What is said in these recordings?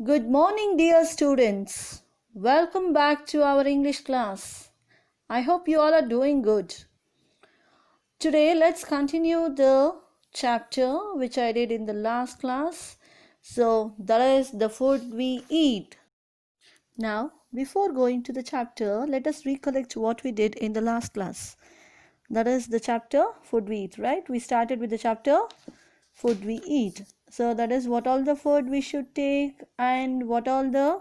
Good morning, dear students. Welcome back to our English class. I hope you all are doing good. Today, let's continue the chapter which I did in the last class. So, that is the food we eat. Now, before going to the chapter, let us recollect what we did in the last class. That is the chapter food we eat, right? We started with the chapter food we eat. So, that is what all the food we should take and what all the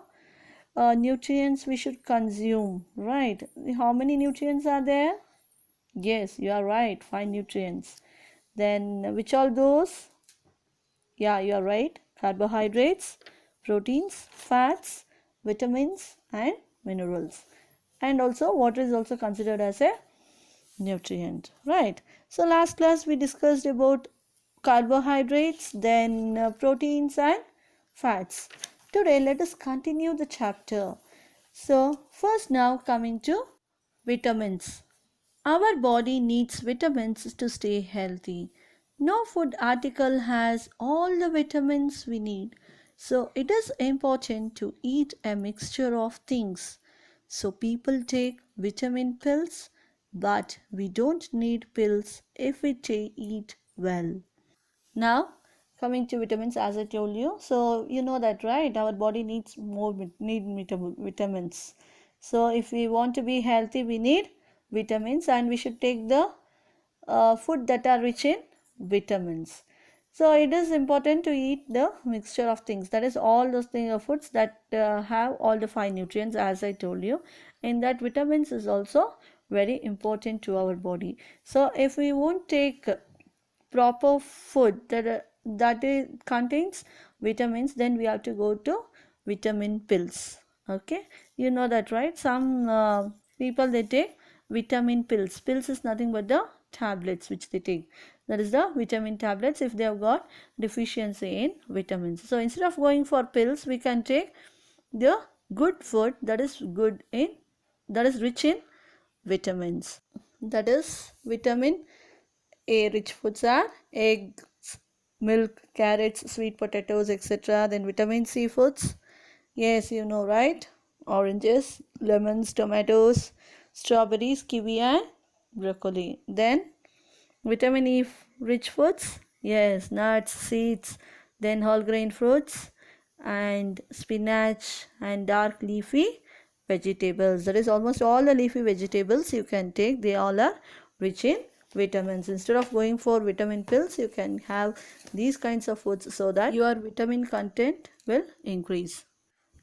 nutrients we should consume, right? How many nutrients are there? Yes, you are right, 5 nutrients. Then which are those? Yeah, you are right. Carbohydrates, proteins, fats, vitamins and minerals. And also water is also considered as a nutrient, right? So last class we discussed about carbohydrates, then proteins and fats. Today let us continue the chapter. So first now coming to vitamins. Our body needs vitamins to stay healthy. No food article has all the vitamins we need. So it is important to eat a mixture of things. So people take vitamin pills, but we don't need pills if we eat well. Now, coming to vitamins, as I told you, so you know that, right? Our body needs more vitamins. So if we want to be healthy, we need vitamins, and we should take the food that are rich in vitamins. So it is important to eat the mixture of things. That is all those things, foods that have all the 5 nutrients, as I told you. In that, vitamins is also very important to our body. So if we won't take proper food contains vitamins, then we have to go to vitamin pills. Okay, you know that, right? Some people, they take vitamin pills is nothing but the tablets which they take. That is the vitamin tablets if they have got deficiency in vitamins. So instead of going for pills, we can take the good food that is rich in vitamins. That is vitamin A rich foods are eggs, milk, carrots, sweet potatoes, etc. Then vitamin C foods. Yes, you know, right? Oranges, lemons, tomatoes, strawberries, kiwi and broccoli. Then vitamin E rich foods. Yes, nuts, seeds, then whole grain fruits and spinach and dark leafy vegetables. That is almost all the leafy vegetables you can take. They all are rich in vitamins. Instead of going for vitamin pills, you can have these kinds of foods so that your vitamin content will increase.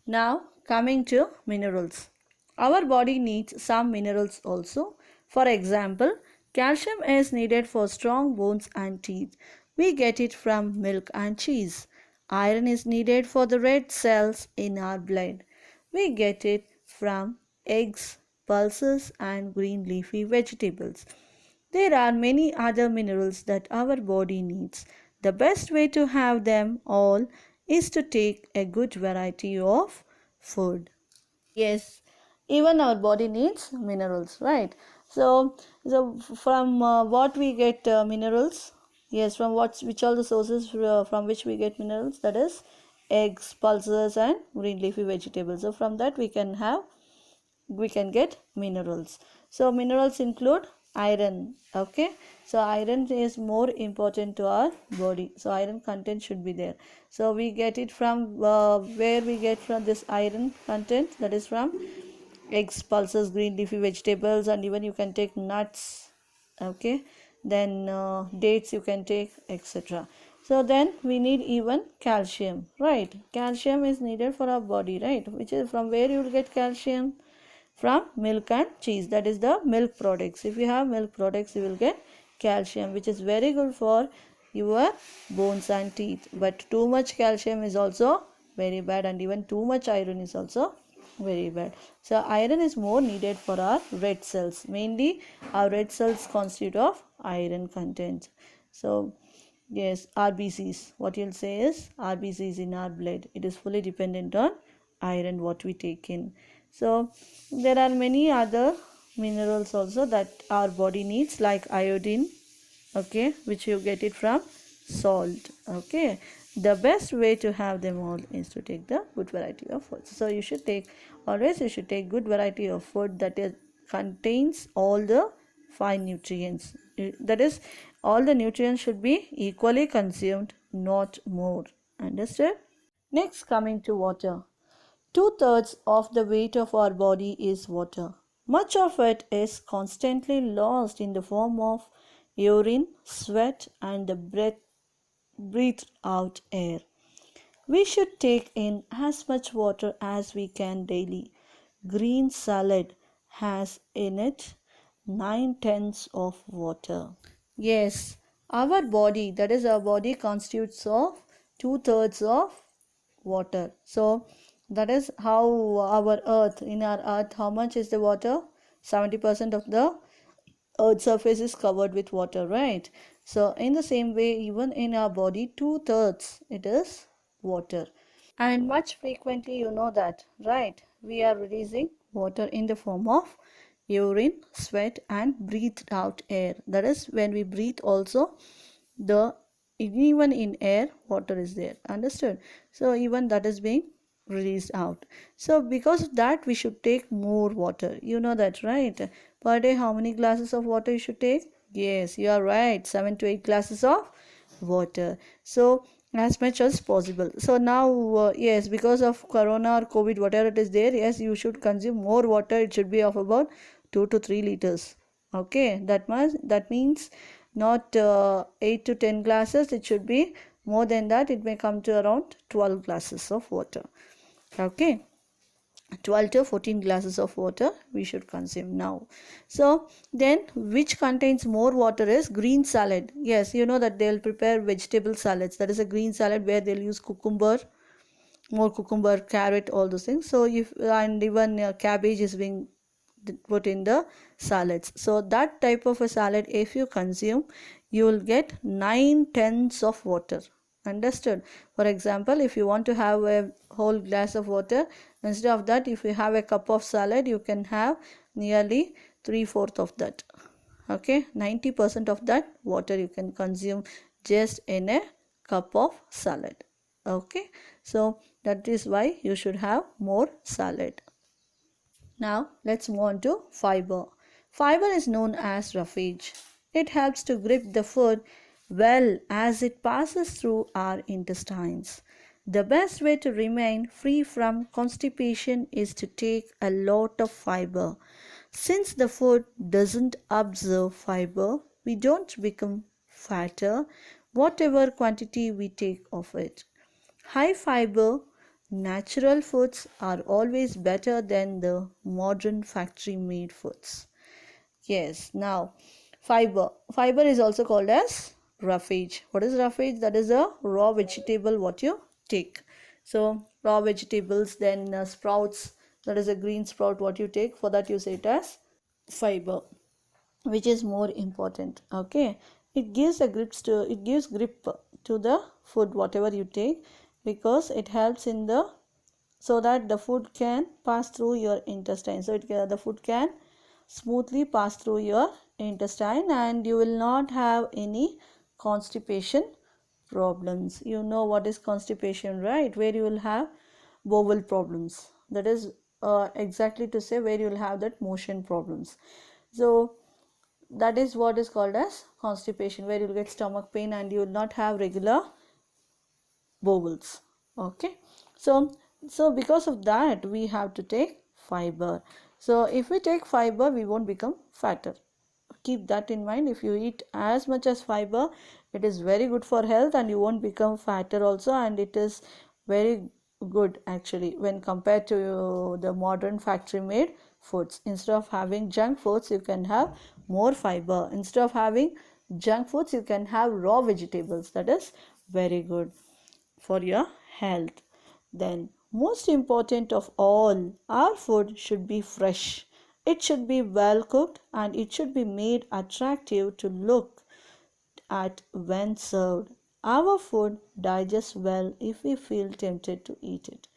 Now coming to minerals. Our body needs some minerals also. For example, calcium is needed for strong bones and teeth. We get it from milk and cheese. Iron is needed for the red cells in our blood. We get it from eggs, pulses and green leafy vegetables. There are many other minerals that our body needs. The best way to have them all is to take a good variety of food. Yes, even our body needs minerals, right? So from what we get minerals? Yes, from which all the sources from which we get minerals? That is eggs, pulses, and green leafy vegetables. So from that we can get minerals. So minerals include iron. Okay, so iron is more important to our body, so iron content should be there. So we get it from where we get from this iron content? That is from eggs, pulses, green leafy vegetables, and even you can take nuts. Okay, then dates you can take, etc. So then we need even calcium, right? Calcium is needed for our body, right? Which is from where you will get calcium? From milk and cheese. That is the milk products. If you have milk products, you will get calcium, which is very good for your bones and teeth. But too much calcium is also very bad, and even too much iron is also very bad. So iron is more needed for our red cells. Mainly our red cells constitute of iron content. So yes, RBCs, what you'll say is RBCs in our blood, it is fully dependent on iron what we take in. So there are many other minerals also that our body needs, like iodine, okay, which you get it from salt. Okay, the best way to have them all is to take the good variety of foods. So you should take good variety of food that contains all the 5 nutrients. That is, all the nutrients should be equally consumed, not more. Understood? Next, coming to water. 2/3 of the weight of our body is water. Much of it is constantly lost in the form of urine, sweat, and the breathed out air. We should take in as much water as we can daily. Green salad has in it 9/10 of water. Yes, that is our body, constitutes of 2/3 of water. So that is how in our earth, how much is the water? 70% of the earth surface is covered with water, right? So in the same way, even in our body, 2/3 it is water. And much frequently, you know that, right? We are releasing water in the form of urine, sweat, and breathed out air. That is, when we breathe also, the even in air water is there. Understood? So even that is being released out. So because of that, we should take more water. You know that, right? Per day, how many glasses of water you should take? Yes, you are right. 7 to 8 glasses of water. So as much as possible. So now, yes, because of corona or COVID, whatever it is there, yes, you should consume more water. It should be of about 2 to 3 liters. Okay, that means not 8 to 10 glasses. It should be more than that. It may come to around 12 glasses of water. Okay, 12 to 14 glasses of water we should consume now. So then, which contains more water is green salad. Yes, you know that they'll prepare vegetable salads. That is a green salad where they'll use more cucumber, carrot, all those things. So and even cabbage is being put in the salads. So that type of a salad, if you consume, you will get 9/10 of water. Understood? For example, if you want to have a whole glass of water, instead of that, if you have a cup of salad, you can have nearly 3/4 of that. Okay, 90% of that water you can consume just in a cup of salad. Okay, so that is why you should have more salad. Now let's move on to fiber. Fiber is known as roughage. It helps to grip the food well as it passes through our intestines. The best way to remain free from constipation is to take a lot of fiber. Since the food doesn't absorb fiber, we don't become fatter whatever quantity we take of it. High fiber natural foods are always better than the modern factory made foods. Yes, now fiber. Fiber is also called as roughage. What is roughage? That is a raw vegetable what you take. So raw vegetables, then sprouts, that is a green sprout what you take. For that you say it as fiber, which is more important. Okay, it gives grip to the food whatever you take, because it helps in so that the food can pass through your intestine. So the food can smoothly pass through your intestine and you will not have any constipation problems. You know what is constipation, right? Where you will have bowel problems. That is exactly to say where you will have that motion problems. So that is what is called as constipation, where you will get stomach pain and you will not have regular bowels. Okay, so because of that we have to take fiber. So if we take fiber, we won't become fatter. Keep that in mind. If you eat as much as fiber, it is very good for health and you won't become fatter also, and it is very good actually when compared to the modern factory made foods. Instead of having junk foods, you can have more fiber. Instead of having junk foods, you can have raw vegetables. That is very good for your health. Then most important of all, our food should be fresh. It should be well cooked and it should be made attractive to look at when served. Our food digests well if we feel tempted to eat it.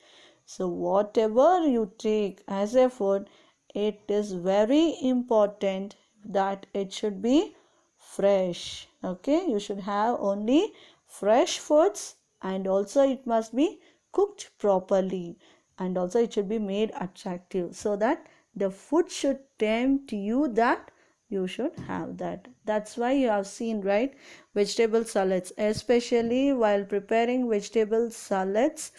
So whatever you take as a food, it is very important that it should be fresh. Okay, you should have only fresh foods and also it must be cooked properly, and also it should be made attractive so that the food should tempt you that you should have that. That's why you have seen, right, vegetable salads, especially while preparing vegetable salads,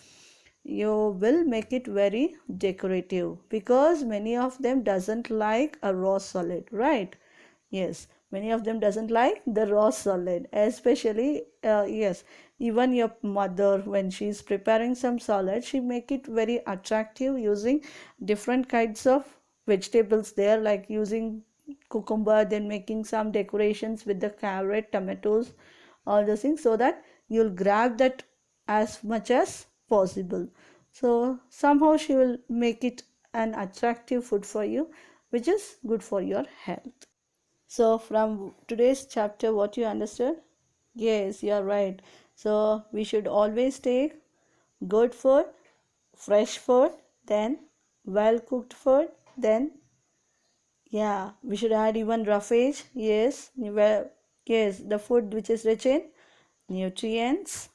you will make it very decorative, because many of them doesn't like a raw salad, right? Yes, many of them doesn't like the raw salad, especially yes, even your mother, when she's preparing some salad, she make it very attractive using different kinds of vegetables there, like using cucumber, then making some decorations with the carrot, tomatoes, all those things, so that you'll grab that as much as possible. So somehow she will make it an attractive food for you, which is good for your health. So from today's chapter, what you understood? Yes, you're right. So we should always take good food, fresh food, then well cooked food, then yeah, we should add even roughage. Yes, well, yes, the food which is rich in nutrients.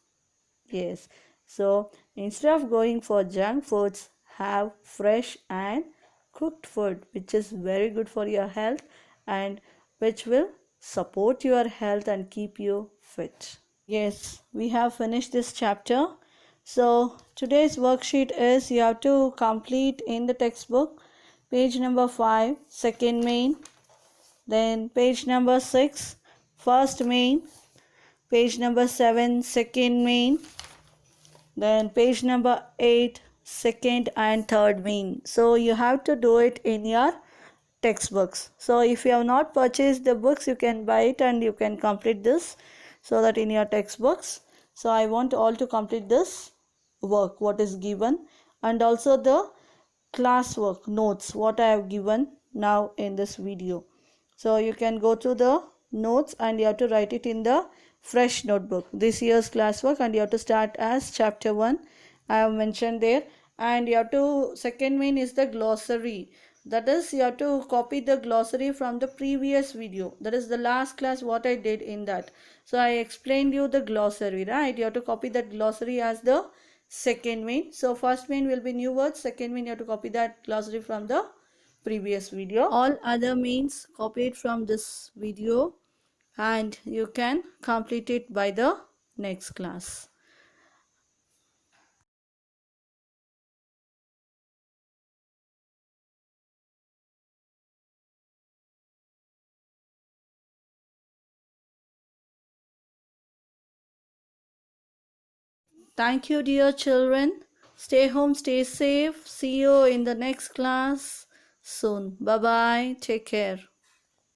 Yes. So instead of going for junk foods, have fresh and cooked food, which is very good for your health and which will support your health and keep you fit. Yes, we have finished this chapter. So today's worksheet is you have to complete in the textbook page number 5, second main, then page number 6, first main, page number 7, second main, then page number 8, second and third main. So you have to do it in your textbooks. So if you have not purchased the books, you can buy it and you can complete this, so that in your textbooks. So I want all to complete this work what is given, and also the classwork notes what I have given now in this video. So you can go to the notes and you have to write it in the fresh notebook, this year's classwork, and you have to start as chapter 1 I have mentioned there. And you have to, second main is the glossary, that is you have to copy the glossary from the previous video, that is the last class what I did in that. So I explained you the glossary, right? You have to copy that glossary as the second main. So first main will be new words, second main you have to copy that glossary from the previous video. All other mains copy it from this video and you can complete it by the next class. Thank you, dear children. Stay home, stay safe. See you in the next class soon. Bye bye. Take care.